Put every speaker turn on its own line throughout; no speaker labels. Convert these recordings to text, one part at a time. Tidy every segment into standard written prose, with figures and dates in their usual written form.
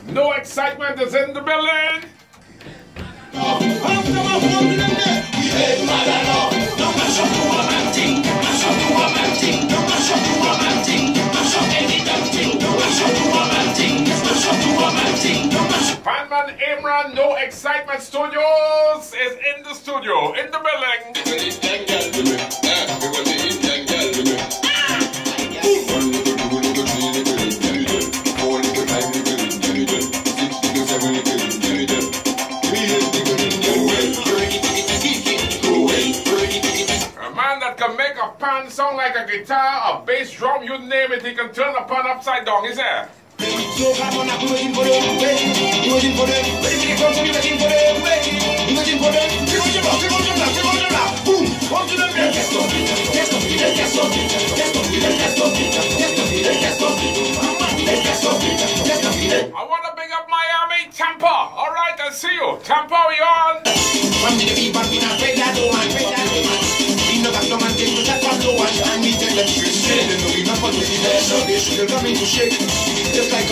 No excitement is in the building. Panman, Aimran, No Excitement Studios is in the studio, in the building. A man that can make a pan sound like a guitar, a bass drum, you name it, he can turn a pan upside down, is there? I want to big up Miami, Tampa. All right, I'll see you. Tampa, we on.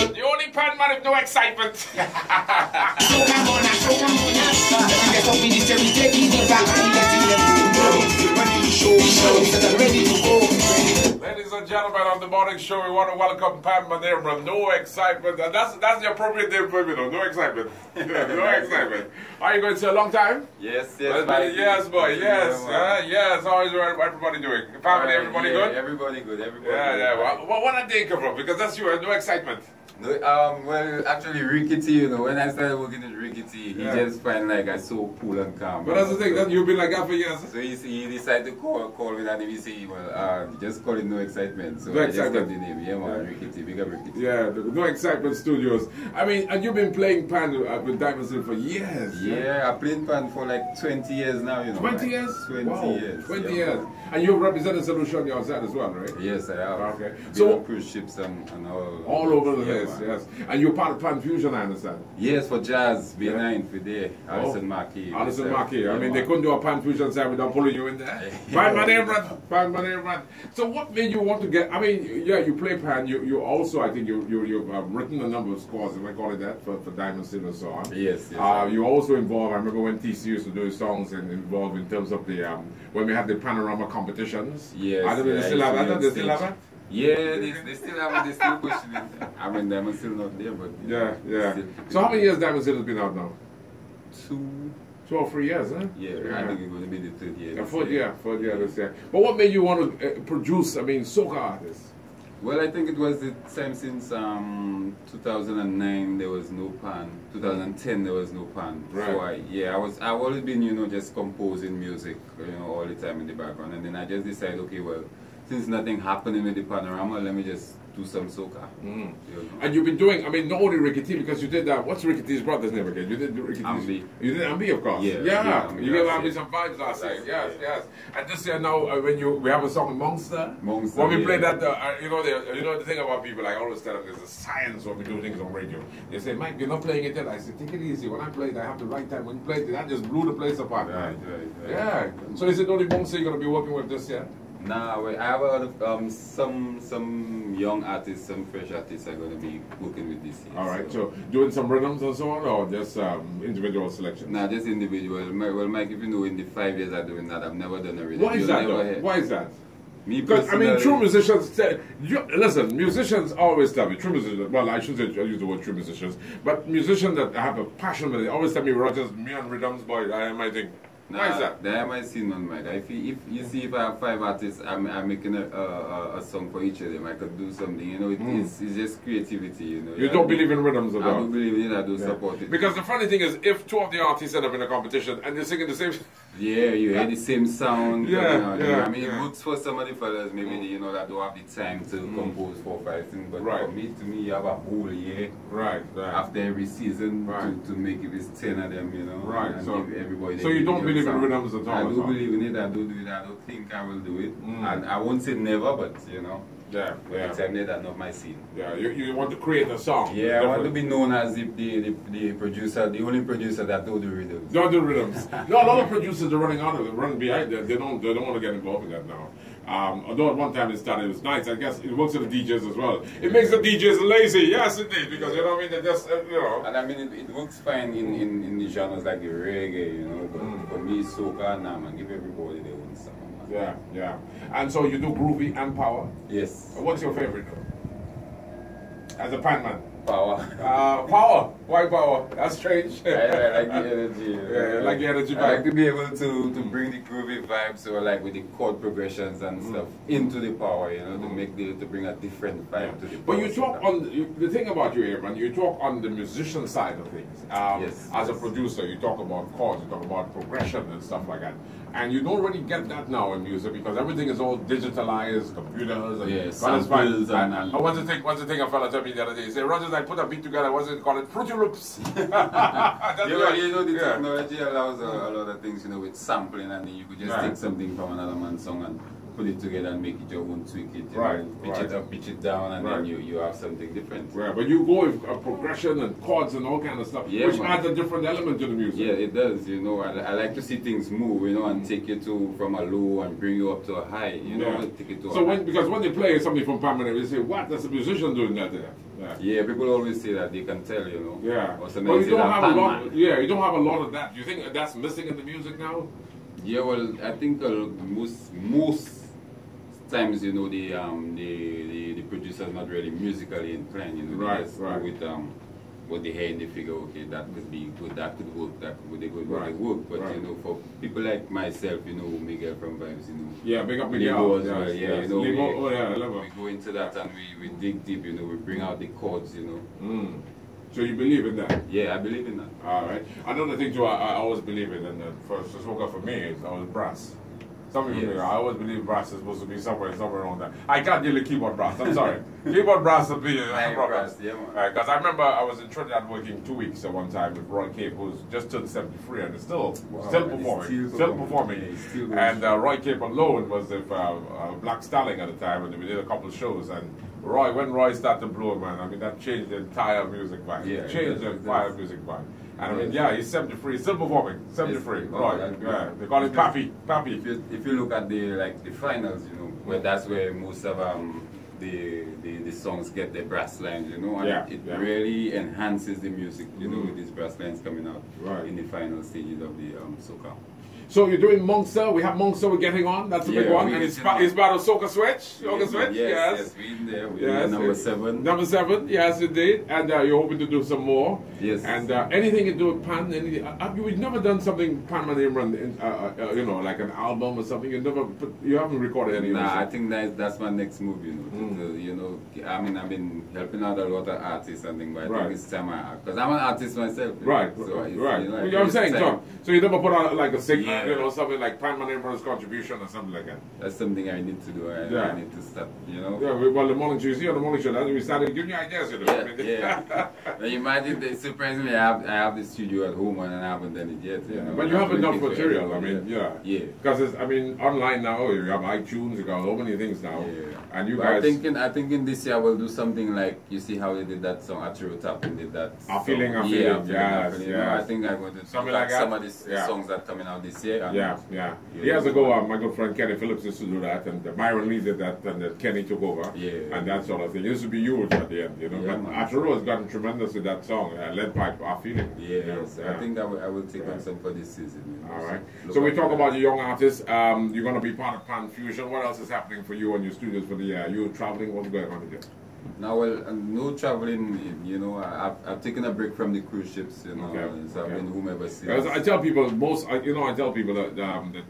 The only Panman with no excitement. Ladies and gentlemen, on the morning show, we want to welcome Panman Aimran. No excitement. And that's the appropriate name for him, you know. No excitement. No excitement. Are you going to say a long time?
Yes.
Yes, boy. Yes. Yes. How is everybody doing? Family, everybody good?
Everybody good.
Yeah. Well, what did they come from? Because that's you. No excitement.
No, well, actually, Rickety, you know, when I started working at Rickety, he just find like I so cool and calm.
But that's the thing, that you've been like that for years.
So he decided to call me that, and he say, well, just call it No Excitement. So
No
I
Excitement.
just got the name. Yeah, man, Rickety, big up Rickety.
Yeah, the No Excitement Studios. I mean, and you've been playing pan with Diamond Sil for years.
Yeah, I played pan for like 20 years now, you know.
20 years?
20 years.
20 years. And you've represented St.Lucia on your side as well, right?
Yes, I have.
Okay.
So cruise ships and
all over the place, yes. And you're part of Pan Fusion, I understand.
Yes, for jazz, B9 for there. Alison Marquis.
Alison Marquis. I mean, they couldn't do a Pan Fusion side without pulling you in there. Panman Aimran. So what made you want to get, I mean, yeah, you play pan, you also, I think you've written a number of scores, if I call it that, for Diamond Sil and so on.
Yes.
You also involved, I remember when TC used to do his songs and involved in terms of the, when we had the panorama competitions.
Yes.
I don't know, they still have that? They still have that?
Yeah, they still have it, they still pushing it. I mean, Diamond Sil not there, but...
Yeah. So how many years Diamond Sil has been out now?
2
or 3 years, huh?
Yeah, I think it's going to be the 3rd year.
Fourth year this year. But what made you want to produce, I mean, soca artists?
Well, I think it was the time since 2009 there was no pan. 2010 there was no pan.
Right.
So I've always been, you know, just composing music, you know, all the time in the background. And then I just decided, okay, well, since nothing happening with the panorama, let me just do some soca. You know?
And you've been doing, I mean, not only Rickety, because you did that. What's Rickety's brother's name again? You did Rickety's.
Ambi.
You did Ambi, of course.
Yeah.
You gave Ambi some vibes last year. Yes. And this year now, when we have a song Monster. When we play that, you know the thing about people, I always tell them there's a science when we do things on radio. They say, Mike, you're not playing it yet. I say, take it easy. When I play it, I have the right time. When you play it, that just blew the place apart.
Right.
Yeah. So is it only Monster you're going to be working with this year?
Nah, I have a lot of some young artists, some fresh artists are going to be working with this year.
All right, so doing some rhythms and so on, or just individual selections?
Nah, just individual. Well, Mike, if you know, in the 5 years I'm doing that, I've never done a rhythm.
Why is that, though? Why is that?
Me
because, I mean, true musicians, listen, musicians always tell me, true musicians, well, I shouldn't use the word true musicians, but musicians that have a passion with it always tell me, Rogers, me and rhythms, boy, I am, I think. Why is that?
That might seem on Mike. If you see, if I have 5 artists, I'm making a song for each of them. I could do something. You know, it's just creativity. You know.
You don't believe in rhythms at all?
I do believe in it. I do support it.
Because the funny thing is, if 2 of the artists end up in a competition and they're singing the same.
Yeah, you hear the same sound.
Yeah.
I mean, it works for some of the fellas, maybe you know that don't have the time to compose 4 or 5 things. But for me, you have a whole year.
Right.
After every season to make it is 10 of them. You know.
Right.
And
So
give everybody.
So you don't believe in rhythms at all?
I do believe in it. I do it. I don't think I will do it. And I won't say never, but you know.
Yeah.
It's not my scene.
Yeah. You want to create a song.
Yeah, I want to be known as the producer, the only producer that don't do rhythms.
Don't do rhythms. No, a lot of producers are running out of it, running behind that. They don't want to get involved in that now. Although at one time it started, it was nice. I guess it works with the DJs as well. It makes the DJs lazy, yes indeed, because you know what I mean. They just you know.
And I mean it works fine in the genres like the reggae, you know. But for me, soca, nah, man, give everybody their own song. Man.
Yeah, yeah. And so you do groovy and power.
Yes.
What's your favorite though? As a Panman.
Power.
Power. Why power? That's strange.
I like the energy.
Yeah, like the energy.
I like to be able to bring the groovy vibes, or like with the chord progressions and stuff into the power, you know, to bring a different vibe to the power.
But you talk on the thing about you, Aimran. You talk on the musician side of things.
Yes.
As a producer, you talk about chords, you talk about progression and stuff like that. And you don't really get that now in music because everything is all digitalized, computers, and
samples and
what's the thing a fella told me the other day? He said, Rogers, I put a beat together, what's it called? Fruity Loops.
You know, the technology allows a lot of things, you know, with sampling, and then you could just take something from another man's song and put it together and make it your own, tweak it, pitch it up, pitch it down, and then you have something different.
Right, but you go with progression and chords and all kind of stuff, which adds a different element to the music.
Yeah, it does, you know. I like to see things move, you know, and take you from a low and bring you up to a high, you know, take it to a high.
Because when they play something from Panman, they say, what, that's a musician doing that there?
Yeah, people always say that, they can tell, you know.
Yeah.
But
you don't have a lot. Yeah, you don't have a lot of that. Do you think that's missing in the music now?
Yeah, well, I think most times, you know, the producer's not really musically inclined, you know. They just go with what they hear in the figure. Okay, that could be good, that could work, that could be good, work. But you know, for people like myself, you know, Miguel from Vibes, you know.
Yeah, big up Miguel.
You know,
we
go into that and we dig deep, you know, we bring out the chords, you know.
So you believe in that?
Yeah, I believe in that.
All right. Another thing too, I always believe in, and for me, is always brass. Some people, I always believe brass is supposed to be somewhere around that. I can't deal with keyboard brass. I'm sorry. Keyboard brass will be a problem. Because I remember I was in Trinidad working 2 weeks at one time with Roy Cape, who's just turned 73 and is still performing. And Roy Cape alone was with Black Stallion at the time, and we did a couple of shows. And when Roy started to blow, man, I mean, that changed the entire music vibe.
Yeah,
changed the entire music vibe. And I mean, he's 73, still performing, 73. They call him Pappy.
If you look at the finals, you know, where that's where most of the songs get their brass lines, you know, and it really enhances the music, you know, with these brass lines coming out in the final stages of the soca.
So you're doing Monster. We have Monster. We're getting on. That's a big one. And it's part of Soca Switch. Soca Switch.
Yes, we're in there. We're in number 7.
Number 7. Yes, indeed. And you're hoping to do some more.
Yes.
And anything you do with Pan? You've never done something Panman Aimran, you know, like an album or something. You haven't recorded any.
Nah, I think that's my next move. You know, you know, I mean, I've been helping out a lot of artists and things, but I think it's time because I'm an artist myself.
Right.
So
You know what I'm saying, Tom? So you never put out like a signal. You know, something like Panman Aimran's contribution or something like that.
That's something I need to do. I need to start, you know.
Yeah, well, the morning show, you see on the morning show, we started giving you ideas, you know.
Now, imagine, surprisingly, I have the studio at home and I haven't done it yet. You know?
But you have enough material, I mean, because I mean, online now, you have iTunes, you got so many things now. And you guys...
I think in this year I will do something like, you see how they did that song, Atrio Tap, and did that
A Feeling.
Yes. I think I'm going to do like some of the songs that are coming out this year.
Years ago, my good friend Kenny Phillips used to do that, and Myron Lee did that, and Kenny took over, and that sort of thing. It used to be huge at the end, you know. But Atrio has gotten tremendous with that song, Lead Pipe, A Feeling.
I think I will take on some for this season. You know,
all right. So we talk about the young artists. You're going to be part of Pan Fusion. What else is happening for you and your studios for the year? You traveling? What's going on here?
Now, well, no traveling, you know. I've taken a break from the cruise ships, you know. So I've been whomever sees.
I tell people, I tell people that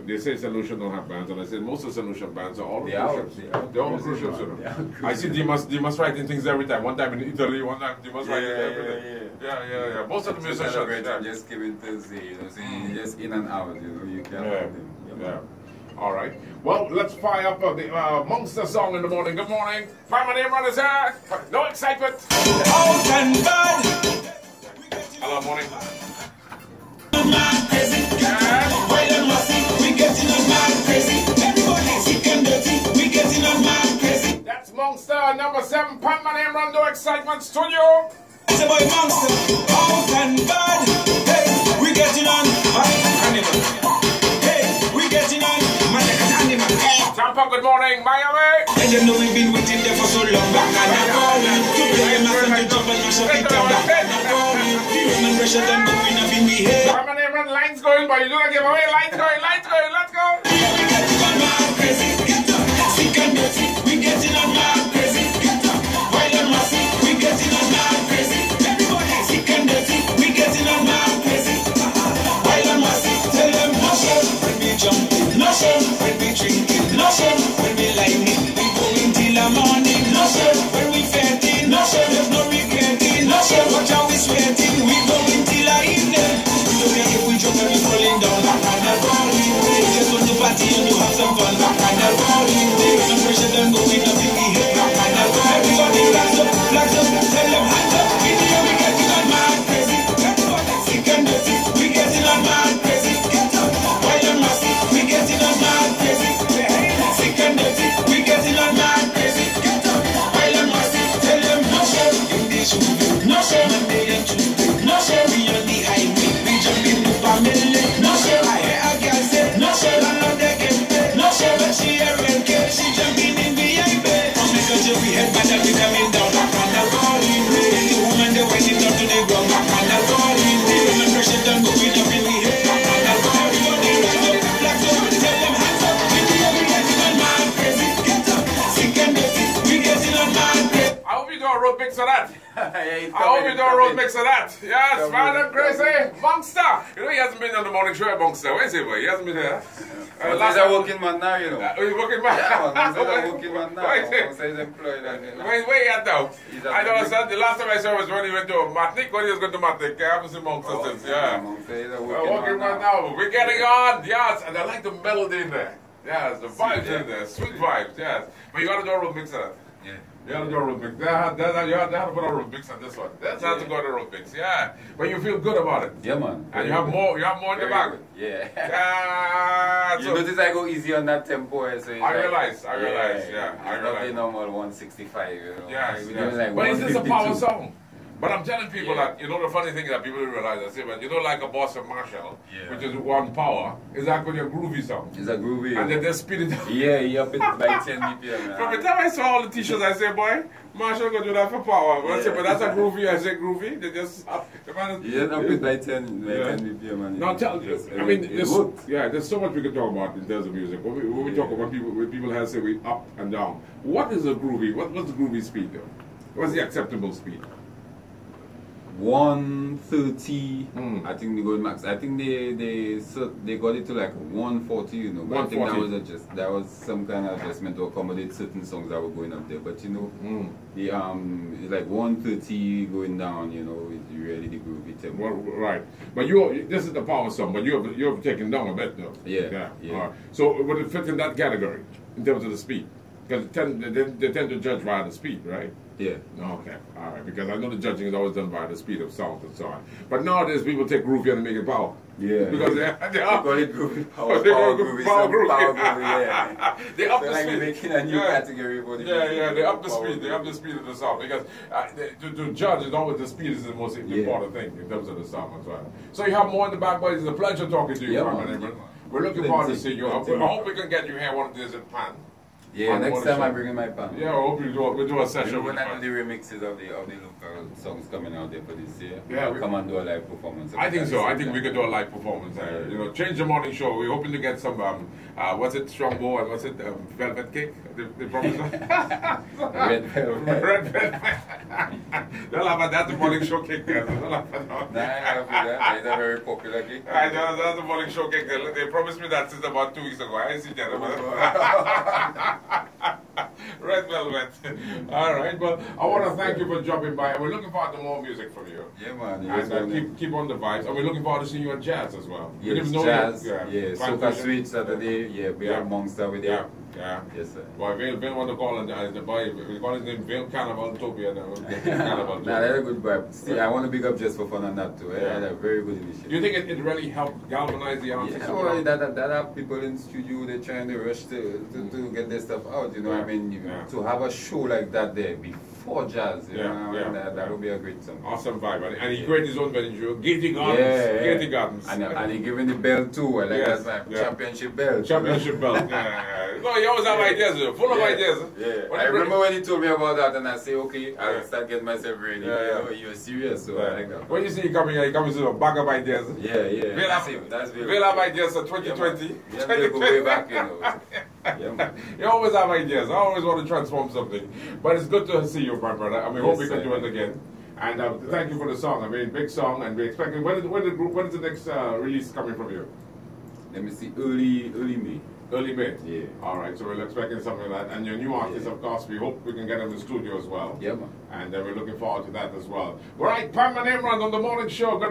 they say St.Lucia don't have bands, and I say most of St.Lucia bands are all cruise ships. They're all cruise ships, you know. I see Dimas writing things every time. One time in Italy, one time Dimas writing everything. Yeah. Most of the musicians.
Just giving Thursday, you know, so you're just in and out, you know. You can't.
All right. Well, let's fire up the Monster song in the morning. Good morning. Panman Aimran is here. No excitement.
Out and bad.
Hello, morning. That's Monster number 7. Panman Aimran, No Excitement Studio.
It's a boy Monster. Out and bad. Hey, we getting on. Hey, we getting on. Jump
Alpha, good morning, Miami.
And you know we've been waiting there for so long. Back and I'm calling. To play my son to jump and mash up the town. Back and I'm calling. The Roman pressure them going up in the head.
Panman, Aimran, lines going, but you don't give away. Lines going, let's go.
We getting on mad crazy. Get up. Sick and dirty. We getting on mad crazy. Get up. Wild and massive. We getting on mad crazy. Everybody. Sick and dirty. We getting on mad crazy. Wild and massive. Tell them no shame when we jumping. No shame when we drinking. No shame when we lightning. We going till the morning. No shame when we fainting. No shame. There's no regretting. No shame. Watch how we sweating. We going till the evening. We don't care if we jump and we falling down. Back and I'm falling. Just want to party and you have some fun. Back and I'm falling. No pressure them going up in the head. Back and I'm falling. Everybody flags up. Tell them hands up. In the air we getting on mad crazy. Everybody sick and dirty. We getting on mad crazy. Get up. Wild and massive. We getting on mad crazy. Sick and dirty. We getting on mad crazy. Get up. Wild and massive. Tell them no shame. In this room. No shame. Monday and Tuesday. No shame. We on the highway. We jumping the family. No shame. I hear a girl say no shame. I know they get paid. No shame. But she a real girl. She jumping in the highway. From the country we head back and we coming down. Back and I'm calling. The woman they waiting down to the ground. Back and I'm calling. The woman pressure down going up in the head. Back and I'm calling. Everybody rise up. Flags up. Tell them hands up. In the air we getting on mad crazy. Get up. Sick and dirty. We getting on mad crazy.
I hope you do a road mix of that. I hope you do a road mix of that. Yes, man, I'm crazy. Monster. You know he hasn't been on the morning show at Monster. Where is he, boy? He hasn't been there.
He's a working man now, you know.
He's working man?
Yeah, man, he's a working man now. He's employed.
Where he at now? I know, son, the last time I saw was when he went to Matnik. When he was going to Matnik. I haven't seen Monster since, yeah.
He's a
working man now. We're getting on, yes. And I like the melody in there. Yes, the vibes in there. Sweet vibes, yes. But you got to do a road mix of that.
Yeah.
You have to do a road mix. You have to put a road mix on this one. That's how to go to road mix. Yeah. But you feel good about it.
Yeah, man.
And you have more in the bag.
Yeah. You notice I go easy on that tempo. So
I realize. I realize.
Not the normal 165, you know.
Yes.
Like
but is this a power song? But I'm telling people that, you know, the funny thing that people don't realize, I say, but you know, like a Boston Marshall, which is one power, is actually a groovy song.
It's a groovy.
And then they speed it up.
Yeah, you up it by 10 BPM.
From the time I saw all the t-shirts, I say, boy, Marshall gonna do that for power. But I say, but that's a groovy, I say groovy. They just up.
Yeah, up it by 10 BPM.
Now tell I mean, there's so much we can talk about in terms of music. When we talk about people have say we up and down. What is a groovy? What's the groovy speed though? What's the acceptable speed?
130, I think they go max. I think they got it to like 140, you know. But I think that was some kind of adjustment to accommodate certain songs that were going up there. But you know, the it's like 130 going down, you know, is really the groovy tempo.
Right. But this is the power song, but you have taken down a bit though.
Yeah.
Right. So would it fit in that category in terms of the speed? Because they tend to judge by the speed, right?
Yeah.
Okay, all right. Because I know the judging is always done by the speed of sound and so on. But nowadays people take groovy and they make it power.
Yeah.
Because they
call it groovy power.
Power groovy.
Yeah.
They up
so
the
like
speed.
Making a new category for the
they up the speed. They up the speed of the sound because to judge is always the speed is the most important thing in terms of the sound as well. So you have more in the back, boys. It's a pleasure talking to you, Panman. We're looking forward to see you. I hope we can get you here one of these at Pan.
Yeah, next time I bring in my pan.
Yeah, I hope we do a session.
When I do the remixes of the local songs coming out there for this year,
yeah,
come and do a live performance.
I think so. I think we could do a live performance. You know, change the morning show. We're hoping to get some. What's it, Strongbow and what's it, Velvet Cake? They promised us.
Red Velvet.
Red Velvet. They'll have that's the morning show cake there. They'll have
that. It's a very popular cake.
That's the morning show cake. They promised me that since about 2 weeks ago. I didn't see that. Red Velvet. All right, well, I want to thank you for dropping by. We're looking forward to more music from you.
Yeah, man.
And keep on the vibes. And we're looking forward to seeing you at Jazz as well.
Yes, Jazz. Soca Sweet Saturday. Yeah, we are Monster with you.
Yeah.
Yes, sir.
Boy, Vale want to call the boy. We call his name Vale Carnival Topia. Carnival.
Nah, that's a good vibe. Still, I want to big up just for fun on that too. Yeah, a very good initiative.
Do you think it really helped galvanize the artists?
Yeah, well, that have people in studio, they're trying to rush to get their stuff out. You know, I mean, to have a show like that there before for jazz. That would be a great song.
Awesome vibe. And he created his own venue, Gating Gardens. Gating Gardens.
And he giving the belt too. That's my championship belt.
Championship belt. No, he always have ideas, full of ideas.
I remember when he told me about that, and I say, okay, I'll start getting myself ready. You're serious, so I like that.
When you see he coming with a bag of ideas.
That's
we'll have ideas for 2020.
Yeah, go way back, you know.
You always have ideas. I always want to transform something. But it's good to see you, my brother. I mean, hope we can do it again. And thank you for the song. I mean, big song, and we're expecting. When is the next release coming from you?
Let me see, early May.
Early May?
Yeah.
All right, so we're expecting something like that. And your new artist, of course, we hope we can get in the studio as well.
Yeah, man.
And we're looking forward to that as well. All right, Panman Aimran on the morning show. Good